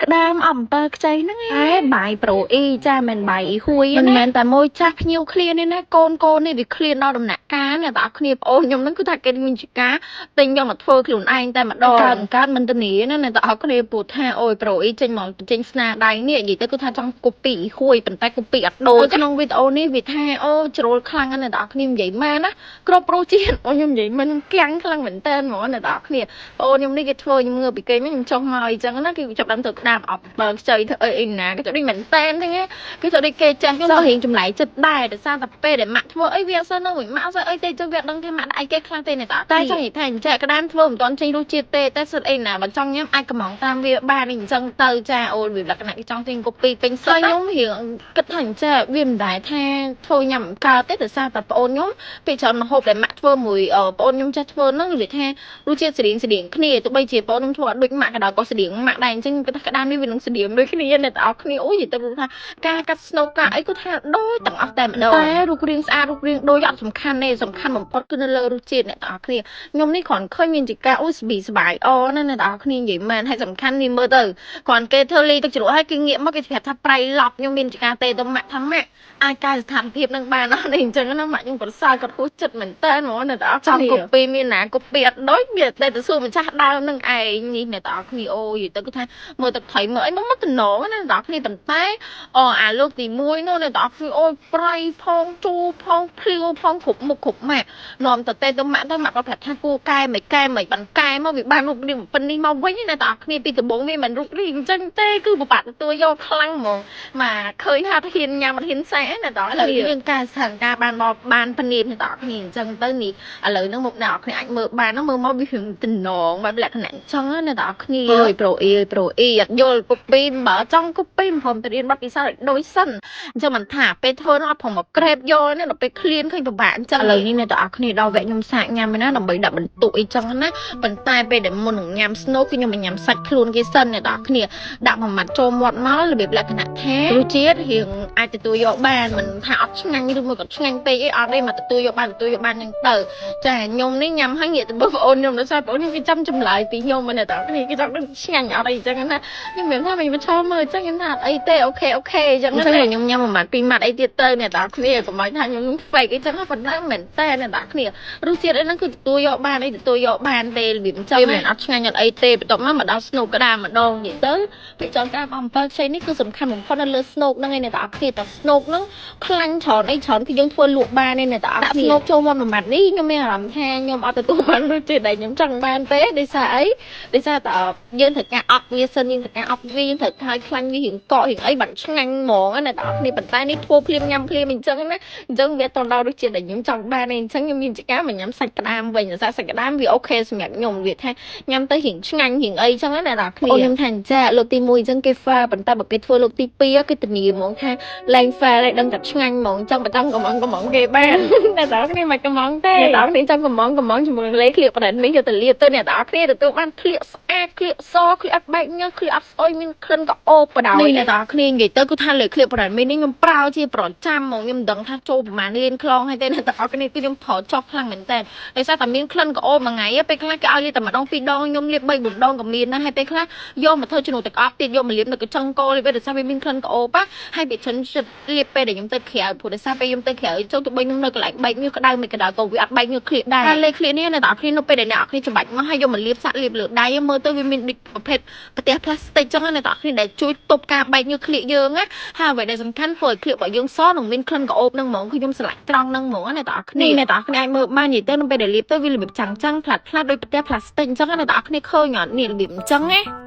ក្តាមអំពើខ្ចីហ្នឹងឯងបាយប្រូអ៊ីចាមិនបាយអ៊ីហួយមិនមែនតែមួយចាស់ភ្ញៀវឃ្លានេះណាកូនកូននេះវាឃ្លានដល់ដំណាក់កាលអ្នកទាំងអស់គ្នាបងអូនខ្ញុំហ្នឹងគឺថាគេមានជាការទិញយកមកធ្វើខ្លួនឯងតែម្ដងកើតមិនធានាណាអ្នកទាំងអស់គ្នាពូថាអូយប្រូអ៊ីចេញមកចេញស្នាដៃនេះនិយាយទៅគឺថាចង់កូពីហួយប៉ុន្តែកូពីអត់ដូចក្នុងវីដេអូនេះវាថាអូជ្រុលខ្លាំងណាស់អ្នកទាំងអស់គ្នានិយាយមែនណាគ្រប់រសជាតិបងខ្ញុំនិយាយមិនគាំងខ្លាំងមែនតើហ្មងអ្នកទាំងអស់គ្នាបងអូនខ្ញុំនេះគេធ្វើខ្ញុំងើពីគេខ្ញុំចង់មកអីចឹងណាគេចាប់ដើមទៅក្តាមអបបើខ្ចីធ្វើអីណាគេទៅដូចមែនតែនហ្នឹងគេទៅដូចគេចាស់ខ្ញុំទៅរៀងចម្លែកចិត្តដែរដោយសារតែពេលដែលម៉ាក់ធ្វើអីវាអត់សូវនៅវិញម៉ាក់អត់សូវអីទេចឹងវាអត់ដឹងគេម៉ាក់ដាក់អីគេខ្លះទេអ្នកតែចង់និយាយថាអញ្ចឹងក្តាមធ្វើមិនទាន់ចេញរសជាតិទេតែសិតអីណាបើចង់ញ៉ាំអាចកំងតាមវាបានអញ្ចឹងទៅចាអូនវាលក្ខណៈគេចង់ទិញកូពីពេញសិតខ្ញុំរៀងគិតថាអញ្ចឹងវាមិនដែរថាធ្វើញ៉ាំកើតទេដោយសារតែប្អូនខ្ញុំពេលច្រើនម្ហូបដែលម៉ាក់ធ្វើមួយប្អូនខ្ញុំចាស់ធ្វើហ្នឹងវាថារសជាតិស្រៀងគ្នាទោះបីជាបងខ្ញុំធ្វើអត់ដូចម៉ាក់ក៏ដោយក៏ស្តៀងម៉ាក់ដែរអញ្ចឹងគេថាក្តាមនេះវានឹងស្តៀងដូចគ្នាអ្នកទាំងអស់គ្នាអូយនិយាយទៅថាការកាត់ស្នូកការអីក៏ថាដូចទាំងអស់តែម្ដងតែរូបរាងស្អាតរូបរាងដូចអត់សំខាន់ទេសំខាន់បំផុតគឺនៅលើរសជាតិអ្នកទាំងអស់គ្នាខ្ញុំនេះគ្រាន់ឃើញមានជាការអូយស្ប៊ីសបាយអណាអ្នកទាំងអស់គ្នានិយាយមែនហើយសំខាន់នេះមើលទៅគ្រាន់គេធ្វើលីទឹកជ្រក់ហើយគេងាកមកគេប្រាប់ថាប្រៃឡប់ខ្ញុំមានជាការទេទៅម៉ាក់ថាម៉ាក់អាចកែស្ថានភាពនឹងបានអត់នេះអញ្ចឹងណាម៉ាក់ខ្ញុំក៏សើចក៏ហួសចិត្តមែនតើហ្មងអ្នកទាំងអស់គ្នាចង់កូពីមានណាកូពីអត់ដូចវាតែទៅសួរម្ចាស់ដើមនឹងឯងនេះអ្នកទាំងអស់គ្នាអូយទៅគឺថាមើលទឹកថៃមើលអីមកតំណងណាអ្នកទាំងអស់គ្នាប៉ុន្តែអាលើកទី1នោះអ្នកទាំងអស់គ្នាអូយប្រៃផងជូរផងភ្លាវផងគ្រប់មុខគ្រប់ម៉ាក់នាំទៅម៉ាក់ក៏ប្រាប់ថាគួរកែមិនកែមកវាបានរូបរាងប៉ុណ្នេះមកវិញអ្នកទាំងអស់គ្នាពីដំបូងវាមិនរូបរាងអញ្ចឹងទេគឺពិបាកទទួលយកខ្លាំងហ្មងមកឃើញថាហ៊ានញ៉ាំហ៊ានសែអ្នកទាំងអស់គ្នារឿងការស្ថានភាពបានពនាមអ្នកទាំងអស់គ្នាអញ្ចឹងទៅនេះឥឡូវហ្នឹងមកអ្នកទាំងអស់គ្នាអាចមើលបានមើលមកវារឿងតំណងបែបលក្ខណៈអញ្ចឹងអ្នកទាំងអស់គ្នាអើយប្រូអ៊ីអត់យល់កូពីបើចង់កូពីព្រមទៅរៀនបទពិសោធន៍ដូចសិនអញ្ចឹងមិនថាពេលធ្វើនោះអត់ព្រមមកក្រេបយកណាដល់ពេលឃ្លានឃើញពិបាកអញ្ចឹងឥឡូវនេះអ្នកទាំងអស់គ្នាដល់វគ្គខ្ញុំសាកញ៉ាំឯណាដើម្បីដាក់បន្ទុកអីចឹងណាប៉ុន្តែពេលដែលមុននឹងញ៉ាំស្នូកគឺខ្ញុំញ៉ាំសាច់ខ្លួនគេសិនអ្នកទាំងអស់គ្នាដាក់មួយម៉ាត់ចូលមាត់មករបៀបលក្ខណៈថារសជាតិរៀងអាចទទួលយកបានមិនថាអត់ឆ្ងាញ់ឬមួយក៏ឆ្ងាញ់ពេកអីអត់ទេមកទទួលយកបានហ្នឹងទៅចាខ្ញុំនេះញ៉ាំហើយងាកទៅមើលបងអូនខ្ញុំដោយសារបងអូនខ្ញុំគេចាំចម្លើយពីខ្ញុំមិនតែគ្នាគេចង់ដឹងឆ្ងាញ់អត់អីចឹងណាខ្ញុំមានថាមិនឈរមើលចឹងខ្ញុំថាអត់អីទេអូខេចឹងណាខ្ញុំញ៉ាំមួយម៉ាត់ពីរម៉ាត់អីទៀតទៅអ្នកទាំងគ្នាកុំឲ្យថាខ្ញុំ fake អីចឹងប៉ុន្តែមិនមែនតែអ្នកទាំងគ្នារសជាតិអីហ្នឹងគឺទទួលយកបានទេរបៀបអញ្ចឹងវាមិនអត់ឆ្ងាញ់អត់អីទេបន្ទាប់មកដល់ស្នូកក្តាមម្ដងនិយាយទៅពេលចង់ការអំពើខ្ចីនេះគឺសំខាន់បំផុតនៅលើស្នូកហ្នឹងឯងអ្នកទាំងគ្នាតែស្នូកហ្នឹងខ្លាញ់ច្រើនអីច្រើនគឺយើងធ្វើលក់បានឯអ្នកទាំងគ្នាស្នូកចូលមកមួយម៉ាត់នេះខ្ញុំមានអារម្មណ៍ថាខ្ញុំអត់ទទួលបានរសជាតិដែលខ្ញុំចង់បានទេដោយសារអីដោយសារតែយើងត្រូវការអប់វាសិនយើងត្រូវការអប់វាយើងត្រូវការខ្លាញ់វារៀងកករៀងអីបាត់ឆ្ងាញ់ហ្មងអ្នកទាំងគ្នាប៉ុន្តែនេះធ្វើភ្លាមញ៉ាំភ្លាមអញ្ចឹងណាអញ្ចឹងវាទៅដល់រសជាតិដែលខ្ញុំចង់បានឯងអញ្ចឹងខ្ញុំមានជាការមកញ៉ាំសាច់ក្តាមវិញដោយសារសាច់ក្តាមវាអូខេសម្រាប់ខ្ញុំវាថាញ៉ាំទៅរៀងឆ្ងាញ់រៀងអីអញ្ចឹងណាអ្នកទាំងគ្នាអូនខ្ញុំថាអញ្ចឹងលើកទី1អញ្ចឹងគេ fail ប៉ុន្តែបើគេធ្វើលើកទី2គឺធានាហ្មងថាឡើង fail ហើយដឹងតែឆ្ងាញ់ហ្មងអញ្ចឹងបើចង់កំងគេបានអ្នកទាំងគ្នាមិនកំងទេអ្នកទាំងគ្នាចង់កំងជាមួយលេខក្លៀកប្រហែលនេះយកទៅលាបទៅអ្នកទាំងគ្នាទទួលបានក្លៀកស្អាតក្លៀកសក្លៀកអត់បែកញើសក្លៀកអត់ស្អុយមានក្លិនក៏អូបបដ ாய் អ្នកទាំងគ្នានិយាយទៅគឺថាលើក្លៀកប្រហែលនេះខ្ញុំប្រើជាប្រចាំហ្មងខ្ញុំមិនដឹងថាចូលប្រហែលរៀនខ្លងហើយទេអ្នកទាំងគ្នាគឺខ្ញុំប្រើចោះខ្លាំងមែនតើដោយសារតែមានក្លិនក៏អូបមួយថ្ងៃពេលខ្លះគេឲ្យលាបតែម្ដងពីរដងខ្ញុំលាប3 4ដងក៏មានដែរហើយពេលខ្លះយកមកធ្វើជំនួសទឹកអប់ទៀតយកមកលាបនៅកញ្ចឹងកលាបដោយសារវាមានក្លិនក៏អូបហើយវាច្រើនចិត្តលាបពេលដែលខ្ញុំទៅក្រៅព្រោះដោយសារពេលខ្ញុំទៅក្រៅចូលទៅបីខ្ញុំនៅកន្លែងបែកញើសក្តៅមិនក្តៅក៏វាអត់បែកញើសក្លៀកដែរហើយលេខក្លៀកនេះអ្នកទាំងគ្នានៅពេលដែលអ្នកគ្នាច្បាច់មកហើយយកមកលាបសាក់លាបលើដៃមើលទៅវាមានដូចប្រភេទប្រទេសផ្លាស្ទិកចឹងអ្នកទាំងគ្នាដែលជួយទប់ការបែកញើសក្លៀកយើងណាហើយអ្វីដែលសំខាន់ធ្វើឲ្យក្លៀករបស់យើងសនឹងមានក្លិនក៏អូបនឹងហ្មងគឺខ្ញុំស្រឡាញ់ត្រង់នឹងហ្មងអ្នកទាំងគ្នាអាចមើលបាននិយាយទៅនៅពេលដែលលាបទៅវារបៀបចាំងផ្លាត់ដូចប្រទេសផ្លាស្ទិកអញ្ចឹងអ្នកទាំងគ្នាឃើញអត់នេះរបៀបអញ្ចឹងណា